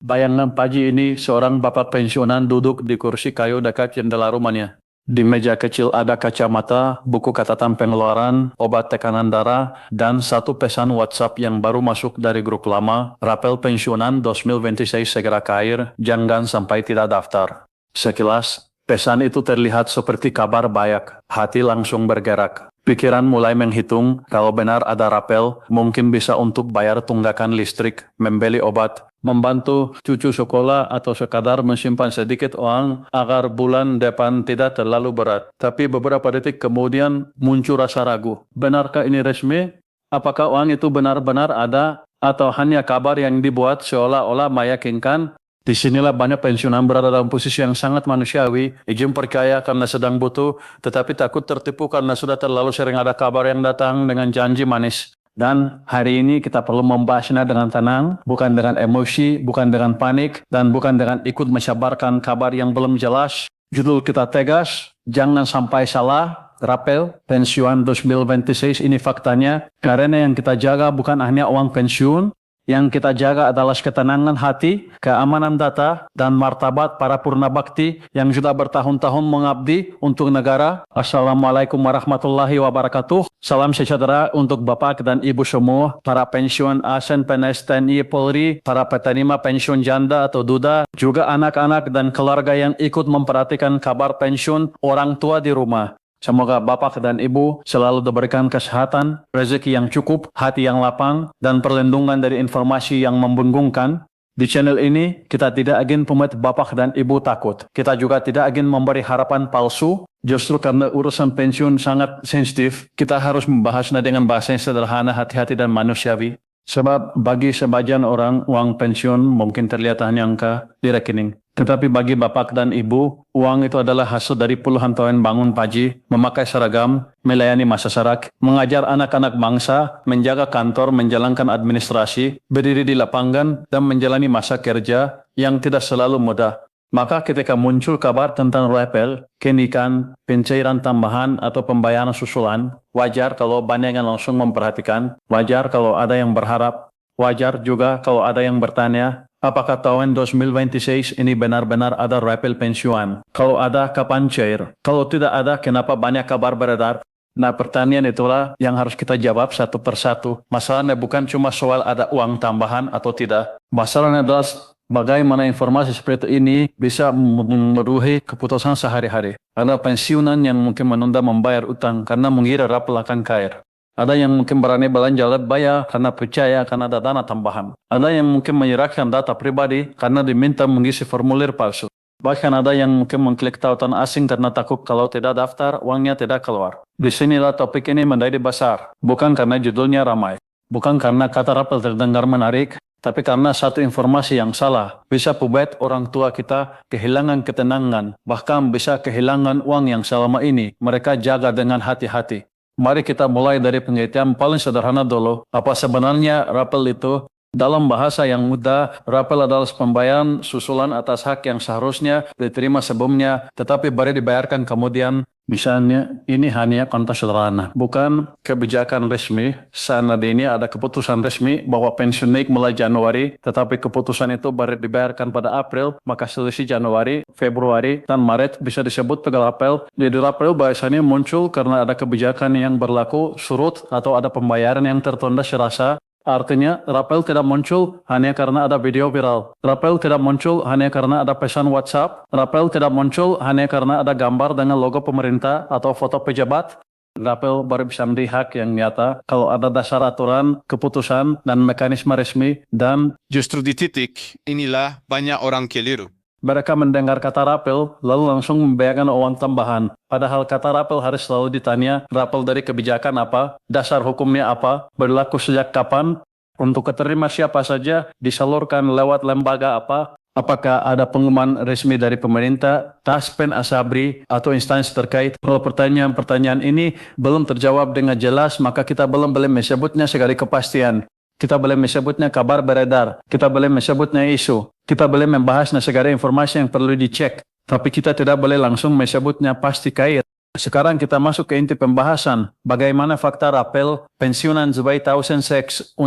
Bayangan pagi ini seorang bapak pensiunan duduk di kursi kayu dekat jendela rumahnya. Di meja kecil ada kacamata, buku catatan pengeluaran, obat tekanan darah, dan satu pesan WhatsApp yang baru masuk dari grup lama, Rapel pensiunan 2026 segera cair, jangan sampai tidak daftar. Sekilas, pesan itu terlihat seperti kabar baik, hati langsung bergerak. Pikiran mulai menghitung, kalau benar ada rapel, mungkin bisa untuk bayar tunggakan listrik, membeli obat, membantu cucu sekolah atau sekadar menyimpan sedikit uang agar bulan depan tidak terlalu berat. Tapi beberapa detik kemudian muncul rasa ragu. Benarkah ini resmi? Apakah uang itu benar-benar ada? Atau hanya kabar yang dibuat seolah-olah meyakinkan? Disinilah banyak pensiunan berada dalam posisi yang sangat manusiawi, izin percaya karena sedang butuh, tetapi takut tertipu karena sudah terlalu sering ada kabar yang datang dengan janji manis. Dan hari ini kita perlu membahasnya dengan tenang, bukan dengan emosi, bukan dengan panik, dan bukan dengan ikut mensabarkan kabar yang belum jelas. Judul kita tegas, jangan sampai salah. Rapel, pensiun 2026 ini faktanya, karena yang kita jaga bukan hanya uang pensiun, yang kita jaga adalah ketenangan hati, keamanan data, dan martabat para purna bakti yang sudah bertahun-tahun mengabdi untuk negara. Assalamualaikum warahmatullahi wabarakatuh. Salam sejahtera untuk Bapak dan Ibu semua, para pensiun ASN, PNS, TNI, Polri, para penerima pensiun janda atau duda, juga anak-anak dan keluarga yang ikut memperhatikan kabar pensiun orang tua di rumah. Semoga Bapak dan Ibu selalu diberikan kesehatan, rezeki yang cukup, hati yang lapang, dan perlindungan dari informasi yang membingungkan. Di channel ini, kita tidak ingin membuat Bapak dan Ibu takut. Kita juga tidak ingin memberi harapan palsu. Justru karena urusan pensiun sangat sensitif, kita harus membahasnya dengan bahasa yang sederhana, hati-hati, dan manusiawi. Sebab bagi sebagian orang, uang pensiun mungkin terlihat hanya angka di rekening. Tetapi bagi Bapak dan Ibu, uang itu adalah hasil dari puluhan tahun bangun pagi, memakai seragam, melayani masyarakat, mengajar anak-anak bangsa, menjaga kantor, menjalankan administrasi, berdiri di lapangan, dan menjalani masa kerja yang tidak selalu mudah. Maka ketika muncul kabar tentang rapel, kenaikan, pencairan tambahan atau pembayaran susulan, wajar kalau banyak yang langsung memperhatikan, wajar kalau ada yang berharap, wajar juga kalau ada yang bertanya, apakah tahun 2026 ini benar-benar ada rapel pensiun? Kalau ada, kapan cair? Kalau tidak ada, kenapa banyak kabar beredar? Nah, pertanyaan itulah yang harus kita jawab satu persatu. Masalahnya bukan cuma soal ada uang tambahan atau tidak. Masalahnya adalah bagaimana informasi seperti ini bisa memenuhi keputusan sehari-hari. Ada pensiunan yang mungkin menunda membayar utang karena mengira rapel akan cair. Ada yang mungkin berani belanja lewat bayar karena percaya karena ada dana tambahan. Ada yang mungkin menyerahkan data pribadi karena diminta mengisi formulir palsu. Bahkan ada yang mungkin mengklik tautan asing karena takut kalau tidak daftar, uangnya tidak keluar. Disinilah topik ini menjadi besar. Bukan karena judulnya ramai. Bukan karena kata rapel terdengar menarik, tapi karena satu informasi yang salah bisa membuat orang tua kita kehilangan ketenangan, bahkan bisa kehilangan uang yang selama ini mereka jaga dengan hati-hati. Mari kita mulai dari pengertian paling sederhana dulu. Apa sebenarnya rapel itu? Dalam bahasa yang mudah, rapel adalah pembayaran susulan atas hak yang seharusnya diterima sebelumnya, tetapi baru dibayarkan kemudian. Misalnya, ini hanya konten sederhana, bukan kebijakan resmi. Saat ini ada keputusan resmi bahwa pensiun naik mulai Januari, tetapi keputusan itu baru dibayarkan pada April, maka selisih Januari, Februari, dan Maret bisa disebut pegal rapel. Jadi rapel biasanya muncul karena ada kebijakan yang berlaku surut atau ada pembayaran yang tertunda serasa. Artinya, rapel tidak muncul hanya karena ada video viral. Rapel tidak muncul hanya karena ada pesan WhatsApp. Rapel tidak muncul hanya karena ada gambar dengan logo pemerintah atau foto pejabat. Rapel baru bisa melihat yang nyata kalau ada dasar aturan, keputusan, dan mekanisme resmi. Dan Justru di titik inilah banyak orang keliru. mereka mendengar kata rapel, lalu langsung membayarkan uang tambahan. Padahal kata rapel harus selalu ditanya, rapel dari kebijakan apa, dasar hukumnya apa, berlaku sejak kapan, untuk keterima siapa saja, disalurkan lewat lembaga apa, apakah ada pengumuman resmi dari pemerintah, Taspen, Asabri, atau instansi terkait. Kalau pertanyaan-pertanyaan ini belum terjawab dengan jelas, maka kita belum boleh menyebutnya sebagai kepastian. Kita boleh menyebutnya kabar beredar, kita boleh menyebutnya isu, kita boleh membahasnya segala informasi yang perlu dicek, tapi kita tidak boleh langsung menyebutnya pasti cair. Sekarang kita masuk ke inti pembahasan, bagaimana fakta rapel pensiunan 2026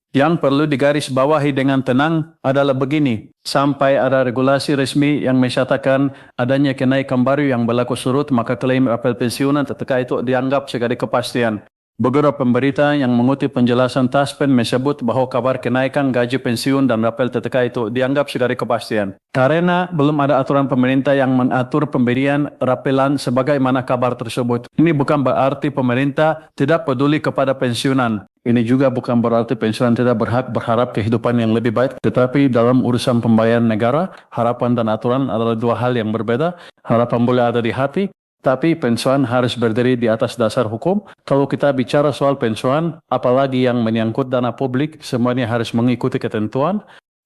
Yang perlu digarisbawahi dengan tenang adalah begini, sampai ada regulasi resmi yang menyatakan adanya kenaikan baru yang berlaku surut, maka klaim apel pensiunan ketika itu dianggap sebagai kepastian. Beberapa pemberita yang mengutip penjelasan Taspen menyebut bahwa kabar kenaikan gaji pensiun dan rapel TTK itu dianggap sebagai kepastian. Karena belum ada aturan pemerintah yang mengatur pemberian rapelan sebagaimana kabar tersebut. Ini bukan berarti pemerintah tidak peduli kepada pensiunan. Ini juga bukan berarti pensiunan tidak berharap kehidupan yang lebih baik. Tetapi dalam urusan pembayaran negara, harapan dan aturan adalah dua hal yang berbeda. Harapan boleh ada di hati, tapi pensiunan harus berdiri di atas dasar hukum. Kalau kita bicara soal pensiunan, apalagi yang menyangkut dana publik, semuanya harus mengikuti ketentuan.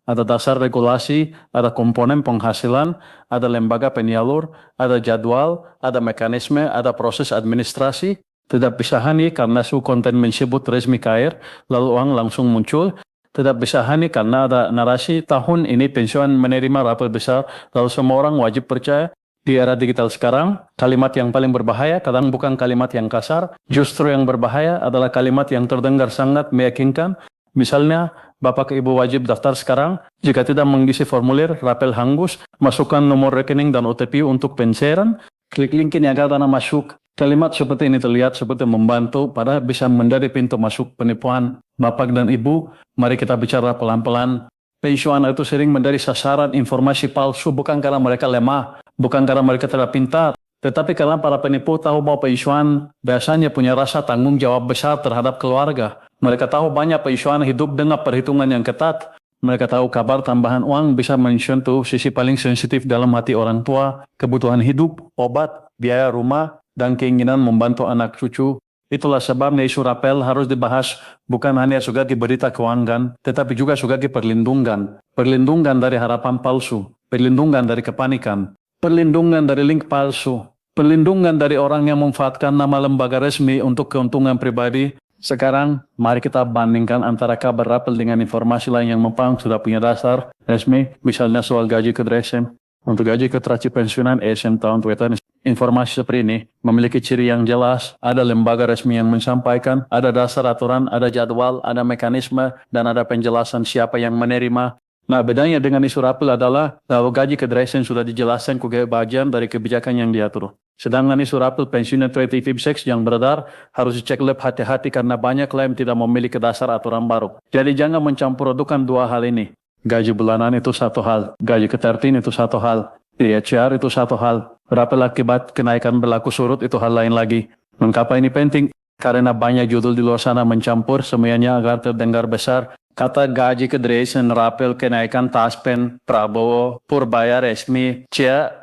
Ada dasar regulasi, ada komponen penghasilan, ada lembaga penyalur, ada jadwal, ada mekanisme, ada proses administrasi. Tidak bisa hanya karena suhu konten menyebut resmi KR, lalu uang langsung muncul. Tidak bisa hanya karena ada narasi tahun ini pensiunan menerima rapel besar, lalu semua orang wajib percaya. Di era digital sekarang, kalimat yang paling berbahaya kadang bukan kalimat yang kasar, justru yang berbahaya adalah kalimat yang terdengar sangat meyakinkan. Misalnya, Bapak Ibu wajib daftar sekarang, jika tidak mengisi formulir, rapel hangus, masukkan nomor rekening dan OTP untuk pencairan, klik link ini agar dana masuk. Kalimat seperti ini terlihat seperti membantu, padahal bisa menjadi pintu masuk penipuan. Bapak dan Ibu, mari kita bicara pelan-pelan. Pensiunan itu sering menjadi sasaran informasi palsu bukan karena mereka lemah, bukan karena mereka tidak pintar, tetapi karena para penipu tahu bahwa pensiunan biasanya punya rasa tanggung jawab besar terhadap keluarga. Mereka tahu banyak pensiunan hidup dengan perhitungan yang ketat. Mereka tahu kabar tambahan uang bisa menyentuh sisi paling sensitif dalam hati orang tua, kebutuhan hidup, obat, biaya rumah, dan keinginan membantu anak cucu. Itulah sebabnya isu rapel harus dibahas bukan hanya sebagai berita keuangan, tetapi juga sebagai perlindungan. Perlindungan dari harapan palsu, perlindungan dari kepanikan, perlindungan dari link palsu, perlindungan dari orang yang memanfaatkan nama lembaga resmi untuk keuntungan pribadi. Sekarang, mari kita bandingkan antara kabar rapel dengan informasi lain yang memang sudah punya dasar resmi, misalnya soal gaji ke DSM. Untuk gaji ke teraci pensiunan ESM tahun 2020, informasi seperti ini memiliki ciri yang jelas, ada lembaga resmi yang menyampaikan, ada dasar aturan, ada jadwal, ada mekanisme, dan ada penjelasan siapa yang menerima. Nah, bedanya dengan isu rapel adalah bahwa gaji ke DSM sudah dijelaskan sebagai bagian dari kebijakan yang diatur. Sedangkan isu rapel pensiunan 2056 yang beredar harus dicek lebih hati-hati karena banyak klaim tidak memiliki dasar aturan baru. Jadi jangan mencampur adukan dua hal ini. Gaji bulanan itu satu hal, gaji ke-13 itu satu hal, IHR itu satu hal, rapel akibat kenaikan berlaku surut itu hal lain lagi. Mengapa ini penting? Karena banyak judul di luar sana mencampur semuanya agar terdengar besar. Kata gaji ke DSM, rapel kenaikan Taspen, Prabowo, Purbaya resmi,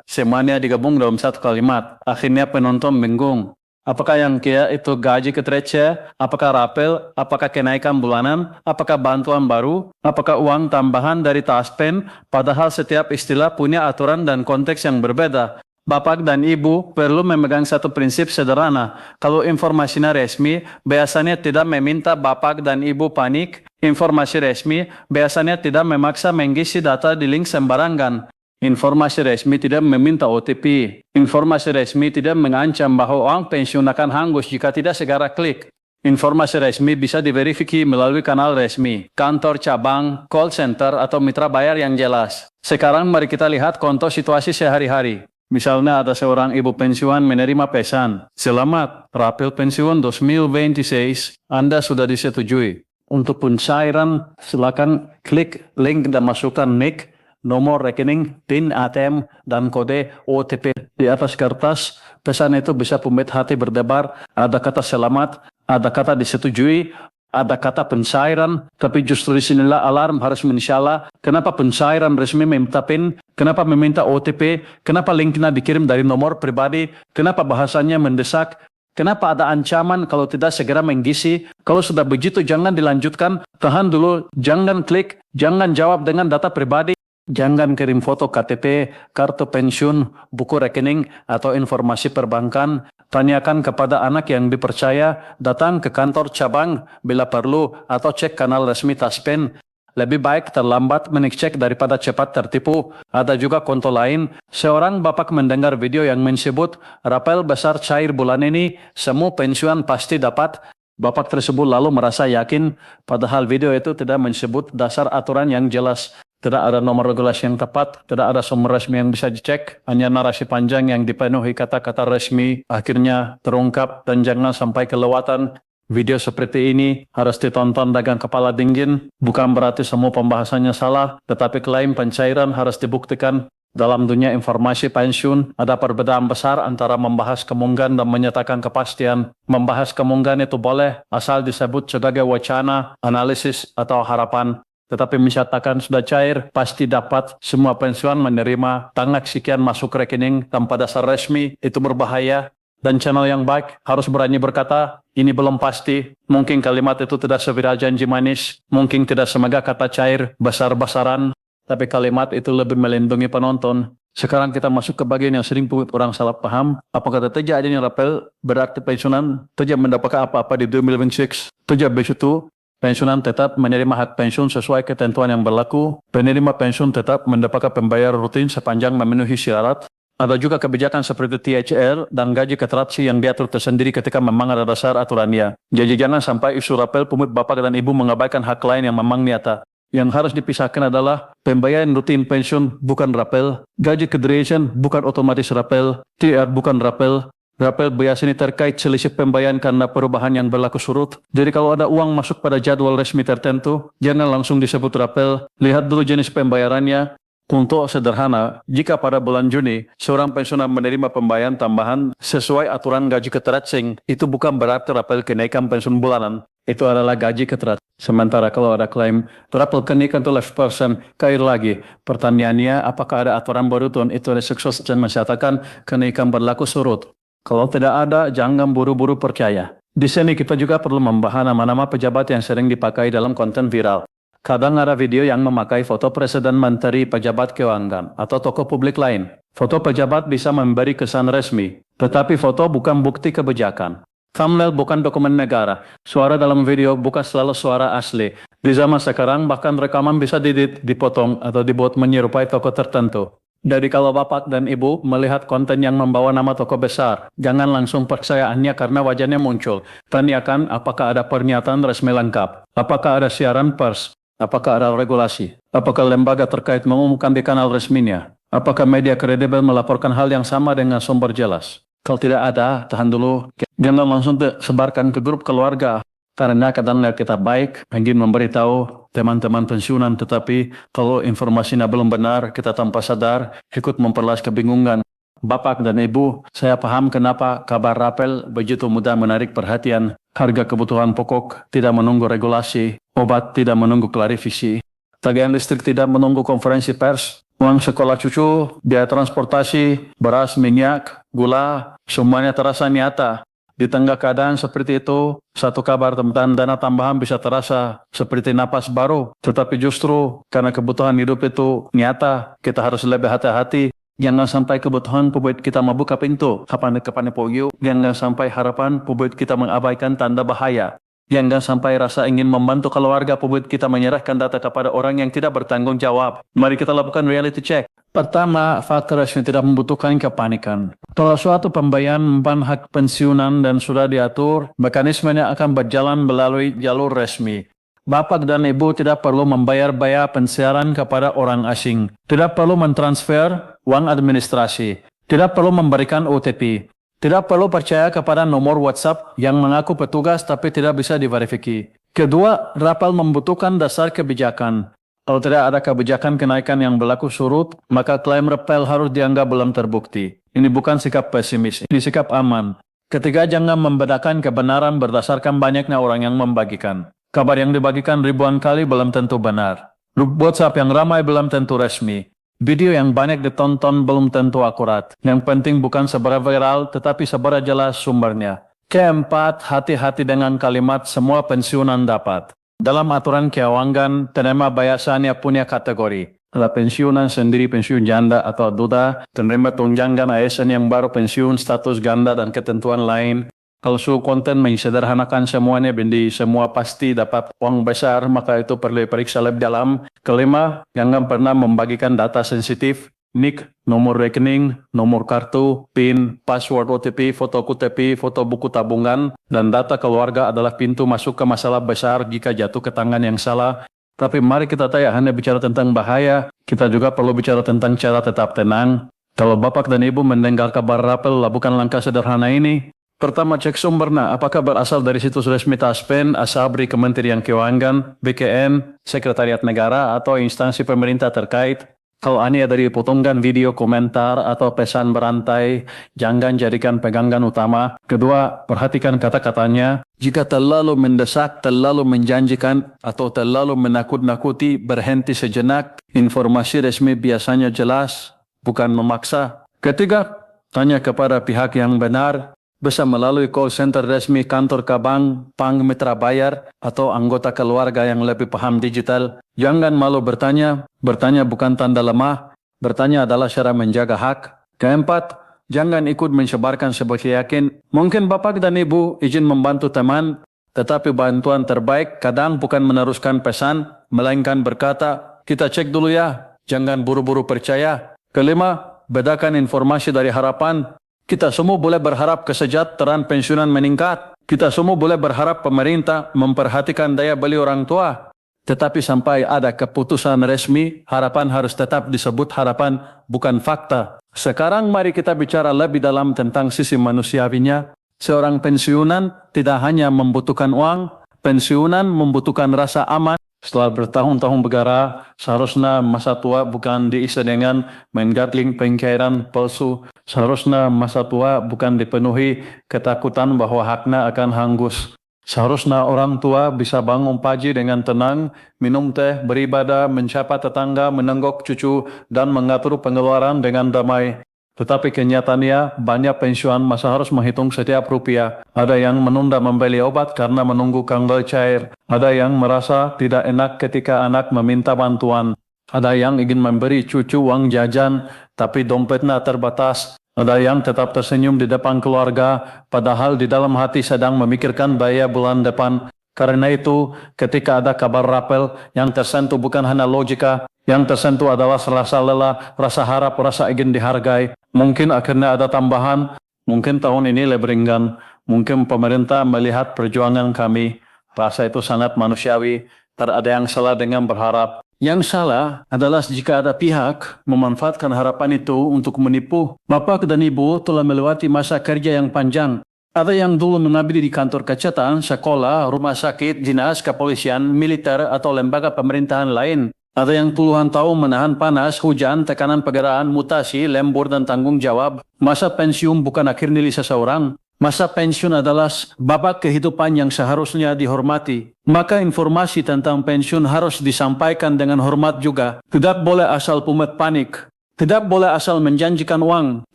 semuanya digabung dalam satu kalimat. Akhirnya penonton bingung. Apakah yang itu gaji ke DSM, apakah rapel, apakah kenaikan bulanan, apakah bantuan baru, apakah uang tambahan dari Taspen, padahal setiap istilah punya aturan dan konteks yang berbeda. Bapak dan Ibu perlu memegang satu prinsip sederhana. Kalau informasinya resmi, biasanya tidak meminta Bapak dan Ibu panik. Informasi resmi biasanya tidak memaksa mengisi data di link sembarangan. Informasi resmi tidak meminta OTP. Informasi resmi tidak mengancam bahwa uang pensiun akan hangus jika tidak segera klik. Informasi resmi bisa diverifikasi melalui kanal resmi, kantor cabang, call center, atau mitra bayar yang jelas. Sekarang mari kita lihat konto situasi sehari-hari. Misalnya ada seorang ibu pensiunan menerima pesan, "Selamat, rapel pensiun 2026 Anda sudah disetujui. Untuk pencairan, silakan klik link dan masukkan NIK, nomor rekening, PIN ATM, dan kode OTP." Di atas kertas, pesan itu bisa membuat hati berdebar. Ada kata selamat, ada kata disetujui, ada kata pencairan, tapi justru disinilah alarm harus menyala. Kenapa pencairan resmi meminta PIN? Kenapa meminta OTP? Kenapa linknya dikirim dari nomor pribadi? Kenapa bahasanya mendesak? Kenapa ada ancaman kalau tidak segera mengisi? Kalau sudah begitu jangan dilanjutkan, tahan dulu, jangan klik, jangan jawab dengan data pribadi. Jangan kirim foto KTP, kartu pensiun, buku rekening, atau informasi perbankan. Tanyakan kepada anak yang dipercaya, datang ke kantor cabang bila perlu, atau cek kanal resmi Taspen. Lebih baik terlambat mengecek daripada cepat tertipu. Ada juga konto lain. Seorang bapak mendengar video yang menyebut rapel besar cair bulan ini, semua pensiunan pasti dapat. Bapak tersebut lalu merasa yakin padahal video itu tidak menyebut dasar aturan yang jelas. Tidak ada nomor regulasi yang tepat, tidak ada sumber resmi yang bisa dicek, hanya narasi panjang yang dipenuhi kata-kata resmi akhirnya terungkap dan jangan sampai kelewatan. Video seperti ini harus ditonton dengan kepala dingin, bukan berarti semua pembahasannya salah, tetapi klaim pencairan harus dibuktikan. Dalam dunia informasi pensiun, ada perbedaan besar antara membahas kemungkinan dan menyatakan kepastian. Membahas kemungkinan itu boleh, asal disebut sebagai wacana, analisis, atau harapan. Tetapi menyatakan sudah cair, pasti dapat semua pensiunan menerima tanggal sekian masuk rekening tanpa dasar resmi, itu berbahaya. Dan channel yang baik harus berani berkata, ini belum pasti, mungkin kalimat itu tidak seviral janji manis, mungkin tidak semegah kata cair, besar-besaran, tapi kalimat itu lebih melindungi penonton. Sekarang kita masuk ke bagian yang sering orang salah paham, apakah tidak adanya rapel berarti pensiunan tidak mendapatkan apa-apa di 2026, tidak begitu. Pensiunan tetap menerima hak pensiun sesuai ketentuan yang berlaku. Penerima pensiun tetap mendapatkan pembayaran rutin sepanjang memenuhi syarat. Ada juga kebijakan seperti THR dan gaji keteransi yang diatur tersendiri ketika memang ada dasar aturannya. Jadi jangan sampai isu rapel pemut bapak dan ibu mengabaikan hak lain yang memang nyata. Yang harus dipisahkan adalah pembayaran rutin pensiun bukan rapel, gaji keteransi bukan otomatis rapel, THR bukan rapel. Rapel biasanya terkait selisih pembayaran karena perubahan yang berlaku surut. Jadi kalau ada uang masuk pada jadwal resmi tertentu, jangan langsung disebut rapel. Lihat dulu jenis pembayarannya. Untuk sederhana, jika pada bulan Juni, seorang pensiunan menerima pembayaran tambahan sesuai aturan gaji keteransi, itu bukan berarti rapel kenaikan pensiun bulanan. Itu adalah gaji keteransi. Sementara kalau ada klaim, rapel kenaikan to 11%, kair lagi. Pertanyaannya, apakah ada aturan baru tuan itu ada sukses dan menyatakan kenaikan berlaku surut? Kalau tidak ada, jangan buru-buru percaya. Di sini kita juga perlu membahas nama-nama pejabat yang sering dipakai dalam konten viral. Kadang ada video yang memakai foto presiden, menteri, pejabat keuangan, atau tokoh publik lain. Foto pejabat bisa memberi kesan resmi, tetapi foto bukan bukti kebijakan. Thumbnail bukan dokumen negara. Suara dalam video bukan selalu suara asli. Di zaman sekarang bahkan rekaman bisa dipotong atau dibuat menyerupai tokoh tertentu. Jadi kalau bapak dan ibu melihat konten yang membawa nama tokoh besar, jangan langsung percayaannya karena wajahnya muncul. Tanyakan apakah ada pernyataan resmi lengkap, apakah ada siaran pers, apakah ada regulasi, apakah lembaga terkait mengumumkan di kanal resminya, apakah media kredibel melaporkan hal yang sama dengan sumber jelas. Kalau tidak ada, tahan dulu, jangan langsung sebarkan ke grup keluarga. Karena kadang kita baik, ingin memberitahu teman-teman pensiunan, tetapi kalau informasinya belum benar, kita tanpa sadar ikut memperluas kebingungan. Bapak dan Ibu, saya paham kenapa kabar rapel begitu mudah menarik perhatian. Harga kebutuhan pokok tidak menunggu regulasi, obat tidak menunggu klarifikasi, tagihan listrik tidak menunggu konferensi pers, uang sekolah cucu, biaya transportasi, beras, minyak, gula, semuanya terasa nyata. Di tengah keadaan seperti itu, satu kabar tentang dana tambahan bisa terasa seperti napas baru. Tetapi justru karena kebutuhan hidup itu nyata, kita harus lebih hati-hati. Jangan sampai kebutuhan membuat kita membuka pintu kapan poyo. Jangan sampai harapan membuat kita mengabaikan tanda bahaya. Jangan sampai rasa ingin membantu keluarga membuat kita menyerahkan data kepada orang yang tidak bertanggung jawab. Mari kita lakukan reality check. Pertama, faktor resmi tidak membutuhkan kepanikan. Kalau suatu pembayaran hak pensiunan dan sudah diatur, mekanismenya akan berjalan melalui jalur resmi. Bapak dan Ibu tidak perlu membayar biaya pensiaran kepada orang asing. Tidak perlu mentransfer uang administrasi. Tidak perlu memberikan OTP. Tidak perlu percaya kepada nomor WhatsApp yang mengaku petugas tapi tidak bisa diverifikasi. Kedua, rapel membutuhkan dasar kebijakan. Kalau tidak ada kebijakan kenaikan yang berlaku surut, maka klaim rapel harus dianggap belum terbukti. Ini bukan sikap pesimis, ini sikap aman. Ketiga, jangan membedakan kebenaran berdasarkan banyaknya orang yang membagikan. Kabar yang dibagikan ribuan kali belum tentu benar. Grup WhatsApp yang ramai belum tentu resmi. Video yang banyak ditonton belum tentu akurat. Yang penting bukan seberapa viral, tetapi seberapa jelas sumbernya. Keempat, hati-hati dengan kalimat semua pensiunan dapat. Dalam aturan keuangan, penerima biasanya punya kategori. Ada pensiunan sendiri, pensiun janda atau duda, penerima tunjangan ASN yang baru pensiun, status ganda, dan ketentuan lain. Kalau suhu konten menyederhanakan semuanya, bendi semua pasti dapat uang besar, maka itu perlu diperiksa lebih dalam. Kelima, jangan pernah membagikan data sensitif. NIK, nomor rekening, nomor kartu, PIN, password OTP, foto KTP, foto buku tabungan, dan data keluarga adalah pintu masuk ke masalah besar jika jatuh ke tangan yang salah. Tapi mari kita tidak hanya bicara tentang bahaya, kita juga perlu bicara tentang cara tetap tenang. Kalau Bapak dan Ibu mendengar kabar rapel, lakukan langkah sederhana ini. Pertama, cek sumbernya, apakah berasal dari situs resmi Taspen, Asabri, Kementerian Keuangan, BKN, Sekretariat Negara, atau instansi pemerintah terkait. Kalau Anda dari potongan video, komentar, atau pesan berantai, jangan jadikan pegangan utama. Kedua, perhatikan kata-katanya. Jika terlalu mendesak, terlalu menjanjikan, atau terlalu menakut-nakuti, berhenti sejenak. Informasi resmi biasanya jelas, bukan memaksa. Ketiga, tanya kepada pihak yang benar. Bisa melalui call center resmi kantor Kabang, Bank Mitra Bayar, atau anggota keluarga yang lebih paham digital. Jangan malu bertanya. Bertanya bukan tanda lemah. Bertanya adalah cara menjaga hak. Keempat, jangan ikut menyebarkan sebagai yakin. Mungkin Bapak dan Ibu izin membantu teman, tetapi bantuan terbaik kadang bukan meneruskan pesan, melainkan berkata, kita cek dulu ya. Jangan buru-buru percaya. Kelima, bedakan informasi dari harapan. Kita semua boleh berharap kesejahteraan pensiunan meningkat. Kita semua boleh berharap pemerintah memperhatikan daya beli orang tua. Tetapi sampai ada keputusan resmi, harapan harus tetap disebut harapan, bukan fakta. Sekarang mari kita bicara lebih dalam tentang sisi manusiawinya. Seorang pensiunan tidak hanya membutuhkan uang, pensiunan membutuhkan rasa aman. Setelah bertahun-tahun bergara, seharusnya masa tua bukan diisi dengan menggatling pengkairan palsu. Seharusnya masa tua bukan dipenuhi ketakutan bahwa haknya akan hangus. Seharusnya orang tua bisa bangun pagi dengan tenang, minum teh, beribadah, menyapa tetangga, menenggok cucu, dan mengatur pengeluaran dengan damai. Tetapi kenyataannya, banyak pensiunan masih harus menghitung setiap rupiah. Ada yang menunda membeli obat karena menunggu kanggel cair. Ada yang merasa tidak enak ketika anak meminta bantuan. Ada yang ingin memberi cucu uang jajan, tapi dompetnya terbatas. Ada yang tetap tersenyum di depan keluarga, padahal di dalam hati sedang memikirkan biaya bulan depan. Karena itu, ketika ada kabar rapel, yang tersentuh bukan hanya logika, yang tersentuh adalah rasa lelah, rasa harap, rasa ingin dihargai. Mungkin akhirnya ada tambahan, mungkin tahun ini lebih ringan, mungkin pemerintah melihat perjuangan kami. Rasa itu sangat manusiawi, tak ada yang salah dengan berharap. Yang salah adalah jika ada pihak memanfaatkan harapan itu untuk menipu. Bapak dan Ibu telah melewati masa kerja yang panjang. Ada yang dulu mengabdi di kantor kesehatan, sekolah, rumah sakit, dinas, kepolisian, militer, atau lembaga pemerintahan lain. Ada yang puluhan tahun menahan panas, hujan, tekanan pekerjaan, mutasi, lembur, dan tanggung jawab. Masa pensiun bukan akhir nilai seseorang. Masa pensiun adalah babak kehidupan yang seharusnya dihormati. Maka informasi tentang pensiun harus disampaikan dengan hormat juga. Tidak boleh asal pumet panik. Tidak boleh asal menjanjikan uang.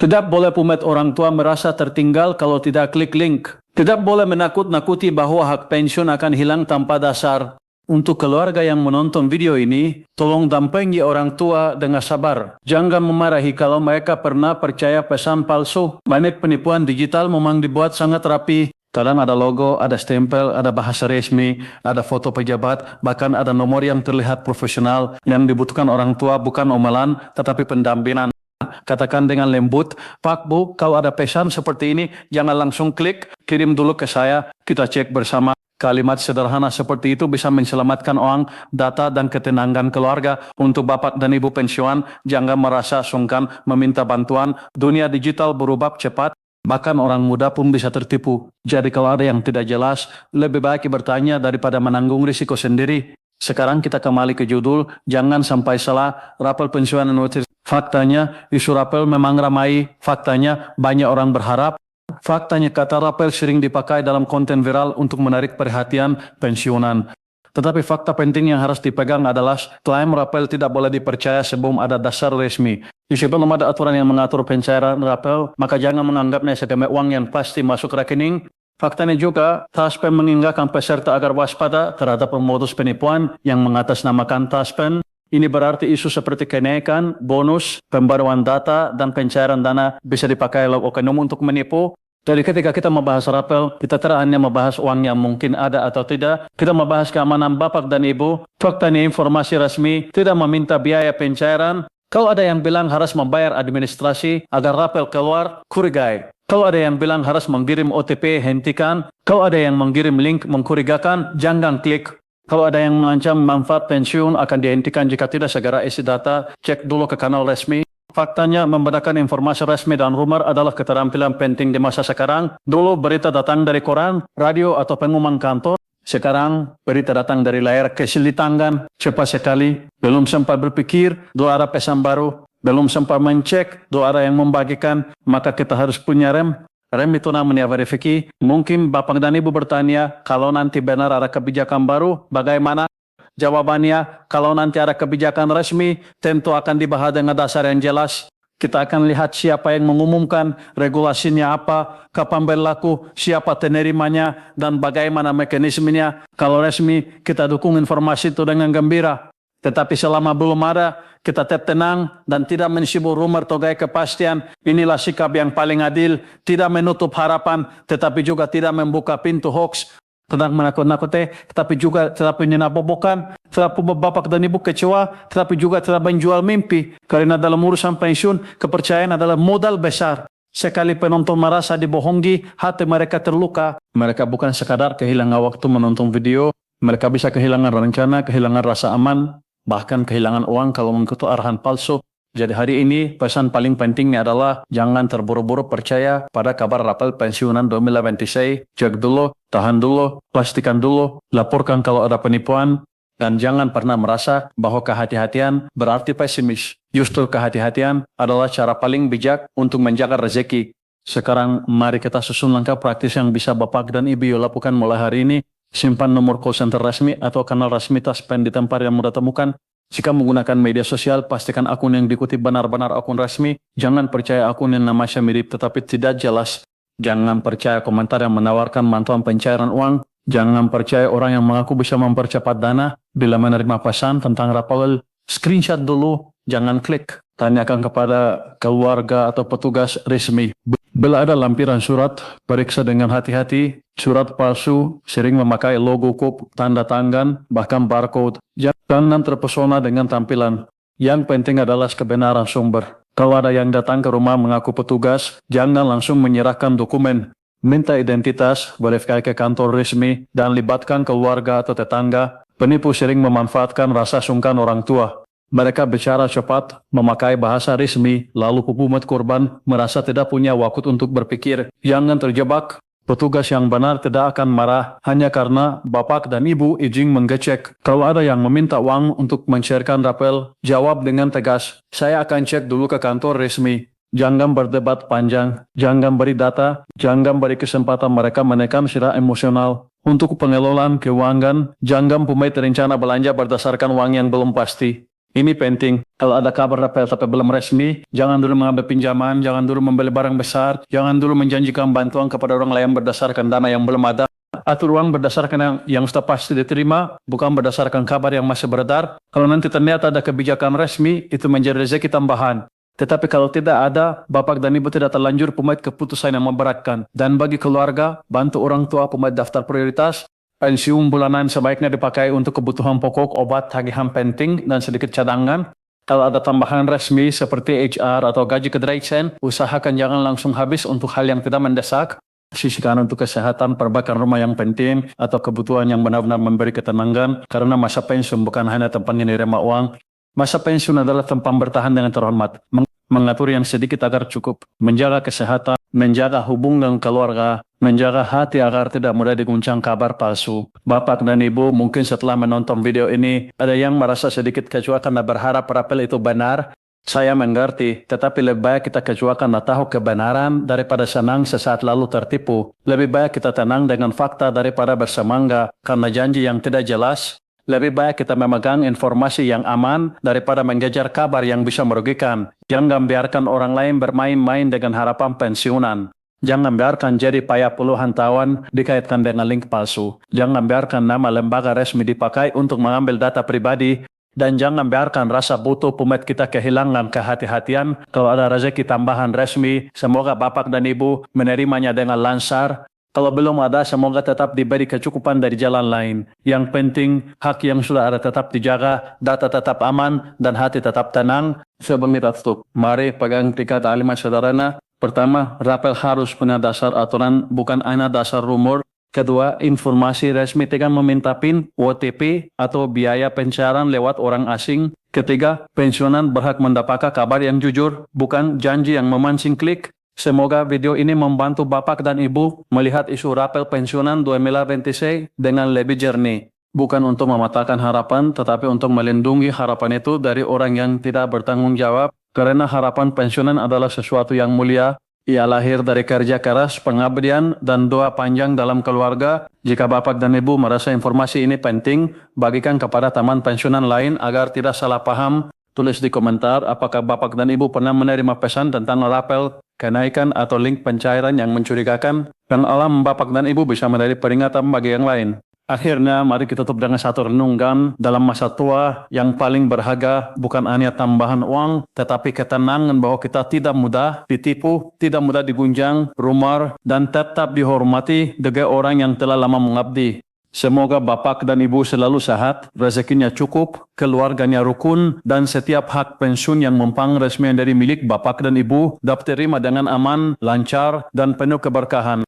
Tidak boleh pumet orang tua merasa tertinggal kalau tidak klik link. Tidak boleh menakut-nakuti bahwa hak pensiun akan hilang tanpa dasar. Untuk keluarga yang menonton video ini, tolong dampingi orang tua dengan sabar. Jangan memarahi kalau mereka pernah percaya pesan palsu. Banyak penipuan digital memang dibuat sangat rapi. Kadang ada logo, ada stempel, ada bahasa resmi, ada foto pejabat, bahkan ada nomor yang terlihat profesional. Yang dibutuhkan orang tua bukan omelan, tetapi pendampingan. Katakan dengan lembut, Pak Bu, kalau ada pesan seperti ini, jangan langsung klik, kirim dulu ke saya, kita cek bersama. Kalimat sederhana seperti itu bisa menyelamatkan uang, data, dan ketenangan keluarga. Untuk Bapak dan Ibu pensiunan, jangan merasa sungkan meminta bantuan. Dunia digital berubah cepat, bahkan orang muda pun bisa tertipu. Jadi kalau ada yang tidak jelas, lebih baik bertanya daripada menanggung risiko sendiri. Sekarang kita kembali ke judul, jangan sampai salah, rapel pensiunan notice. Faktanya, isu rapel memang ramai. Faktanya, banyak orang berharap. Faktanya kata rapel sering dipakai dalam konten viral untuk menarik perhatian pensiunan. Tetapi fakta penting yang harus dipegang adalah klaim rapel tidak boleh dipercaya sebelum ada dasar resmi. Sebelum ada aturan yang mengatur pencairan rapel, maka jangan menganggapnya sebagai uang yang pasti masuk rekening. Faktanya juga, Taspen mengingatkan peserta agar waspada terhadap modus penipuan yang mengatasnamakan Taspen. Ini berarti isu seperti kenaikan, bonus, pembaruan data, dan pencairan dana bisa dipakai oleh oknum untuk menipu. Jadi ketika kita membahas rapel, kita tidak hanya membahas uang yang mungkin ada atau tidak. Kita membahas keamanan Bapak dan Ibu. Faktanya informasi resmi tidak meminta biaya pencairan. Kalau ada yang bilang harus membayar administrasi agar rapel keluar, kurigai. Kalau ada yang bilang harus mengirim OTP, hentikan. Kalau ada yang mengirim link mengkurigakan, jangan klik. Kalau ada yang mengancam manfaat pensiun akan dihentikan jika tidak segera isi data, cek dulu ke kanal resmi. Faktanya, membedakan informasi resmi dan rumor adalah keterampilan penting di masa sekarang. Dulu berita datang dari koran, radio, atau pengumuman kantor. Sekarang berita datang dari layar kecil di tangan, cepat sekali. Belum sempat berpikir, dua arah pesan baru. Belum sempat mencek, dua arah yang membagikan. Maka kita harus punya rem. Rem itu namanya verifikasi. Mungkin Bapak dan Ibu bertanya, kalau nanti benar ada kebijakan baru, bagaimana? Jawabannya, kalau nanti ada kebijakan resmi, tentu akan dibahas dengan dasar yang jelas. Kita akan lihat siapa yang mengumumkan, regulasinya apa, kapan berlaku, siapa penerimanya, dan bagaimana mekanismenya. Kalau resmi, kita dukung informasi itu dengan gembira. Tetapi selama belum ada, kita tetap tenang dan tidak mensibuk rumor togai kepastian. Inilah sikap yang paling adil, tidak menutup harapan, tetapi juga tidak membuka pintu hoax. Tentang menakut-nakuti, tetapi juga tidak menyenabobokan, tidak Bapak dan Ibu kecewa, tetapi juga tidak menjual mimpi. Karena dalam urusan pensiun, kepercayaan adalah modal besar. Sekali penonton merasa dibohongi, hati mereka terluka. Mereka bukan sekadar kehilangan waktu menonton video, mereka bisa kehilangan rencana, kehilangan rasa aman, bahkan kehilangan uang kalau mengikuti arahan palsu. Jadi hari ini pesan paling pentingnya adalah jangan terburu-buru percaya pada kabar rapel pensiunan 2026. Cek dulu, tahan dulu, pastikan dulu, laporkan kalau ada penipuan, dan jangan pernah merasa bahwa kehati-hatian berarti pesimis. Justru kehati-hatian adalah cara paling bijak untuk menjaga rezeki. Sekarang mari kita susun langkah praktis yang bisa Bapak dan Ibu lakukan mulai hari ini. Simpan nomor call center resmi atau kanal resmi Taspen di tempat yang mudah temukan. Jika menggunakan media sosial, pastikan akun yang diikuti benar-benar akun resmi. Jangan percaya akun yang namanya mirip tetapi tidak jelas. Jangan percaya komentar yang menawarkan bantuan pencairan uang. Jangan percaya orang yang mengaku bisa mempercepat dana. Bila menerima pesan tentang rapel, screenshot dulu, jangan klik. Tanyakan kepada keluarga atau petugas resmi. Bila ada lampiran surat, periksa dengan hati-hati. Surat palsu sering memakai logo kup, tanda tangan, bahkan barcode. Jangan terpesona dengan tampilan. Yang penting adalah kebenaran sumber. Kalau ada yang datang ke rumah mengaku petugas, jangan langsung menyerahkan dokumen. Minta identitas, verifikasi ke kantor resmi, dan libatkan keluarga atau tetangga. Penipu sering memanfaatkan rasa sungkan orang tua. Mereka bicara cepat, memakai bahasa resmi, lalu pemumat korban merasa tidak punya waktu untuk berpikir. Jangan terjebak. Petugas yang benar tidak akan marah hanya karena Bapak dan Ibu izin mengecek. Kalau ada yang meminta uang untuk mencairkan rapel, jawab dengan tegas, saya akan cek dulu ke kantor resmi. Jangan berdebat panjang, jangan beri data, jangan beri kesempatan mereka menekan secara emosional. Untuk pengelolaan keuangan, jangan pumai rencana belanja berdasarkan uang yang belum pasti. Ini penting. Kalau ada kabar rapel tapi belum resmi, jangan dulu mengambil pinjaman, jangan dulu membeli barang besar, jangan dulu menjanjikan bantuan kepada orang lain berdasarkan dana yang belum ada. Atur uang berdasarkan yang sudah pasti diterima, bukan berdasarkan kabar yang masih beredar. Kalau nanti ternyata ada kebijakan resmi, itu menjadi rezeki tambahan. Tetapi kalau tidak ada, Bapak dan Ibu tidak terlanjur pembuat keputusan yang memberatkan. Dan bagi keluarga, bantu orang tua pembuat daftar prioritas. Pensiun bulanan sebaiknya dipakai untuk kebutuhan pokok, obat, tagihan penting, dan sedikit cadangan. Kalau ada tambahan resmi seperti HR atau gaji kedresen, usahakan jangan langsung habis untuk hal yang tidak mendesak. Sisihkan untuk kesehatan, perbaikan rumah yang penting, atau kebutuhan yang benar-benar memberi ketenangan. Karena masa pensiun bukan hanya tempat menerima uang. Masa pensiun adalah tempat bertahan dengan terhormat. Mengatur yang sedikit agar cukup, menjaga kesehatan, menjaga hubungan keluarga, menjaga hati agar tidak mudah diguncang kabar palsu. Bapak dan Ibu mungkin setelah menonton video ini, ada yang merasa sedikit kecewa karena berharap rapel itu benar. Saya mengerti, tetapi lebih baik kita kecewa karena tahu kebenaran daripada senang sesaat lalu tertipu. Lebih baik kita tenang dengan fakta daripada bersemangga karena janji yang tidak jelas. Lebih baik kita memegang informasi yang aman daripada mengejar kabar yang bisa merugikan. Jangan biarkan orang lain bermain-main dengan harapan pensiunan. Jangan biarkan jadi payah puluhan tahun dikaitkan dengan link palsu. Jangan biarkan nama lembaga resmi dipakai untuk mengambil data pribadi. Dan jangan biarkan rasa butuh pembuat kita kehilangan kehati-hatian. Kalau ada rezeki tambahan resmi, semoga Bapak dan Ibu menerimanya dengan lancar. Kalau belum ada, semoga tetap diberi kecukupan dari jalan lain. Yang penting, hak yang sudah ada tetap dijaga, data tetap aman, dan hati tetap tenang. Sebentar stop. Mari pegang tiga kalimat sederhana. Pertama, rapel harus punya dasar aturan, bukan hanya dasar rumor. Kedua, informasi resmi tidak meminta PIN, OTP, atau biaya pencairan lewat orang asing. Ketiga, pensiunan berhak mendapatkan kabar yang jujur, bukan janji yang memancing klik. Semoga video ini membantu Bapak dan Ibu melihat isu rapel pensiunan 2026 dengan lebih jernih. Bukan untuk mematahkan harapan, tetapi untuk melindungi harapan itu dari orang yang tidak bertanggung jawab. Karena harapan pensiunan adalah sesuatu yang mulia. Ia lahir dari kerja keras, pengabdian, dan doa panjang dalam keluarga. Jika Bapak dan Ibu merasa informasi ini penting, bagikan kepada teman pensiunan lain agar tidak salah paham. Tulis di komentar apakah Bapak dan Ibu pernah menerima pesan tentang rapel, kenaikan, atau link pencairan yang mencurigakan. Dan alam Bapak dan Ibu bisa menjadi peringatan bagi yang lain. Akhirnya, mari kita tutup dengan satu renungan. Dalam masa tua, yang paling berharga bukan hanya tambahan uang, tetapi ketenangan bahwa kita tidak mudah ditipu, tidak mudah digunjang, rumor, dan tetap dihormati dengan orang yang telah lama mengabdi. Semoga Bapak dan Ibu selalu sehat, rezekinya cukup, keluarganya rukun, dan setiap hak pensiun yang mempang resmi dari milik Bapak dan Ibu dapat terima dengan aman, lancar, dan penuh keberkahan.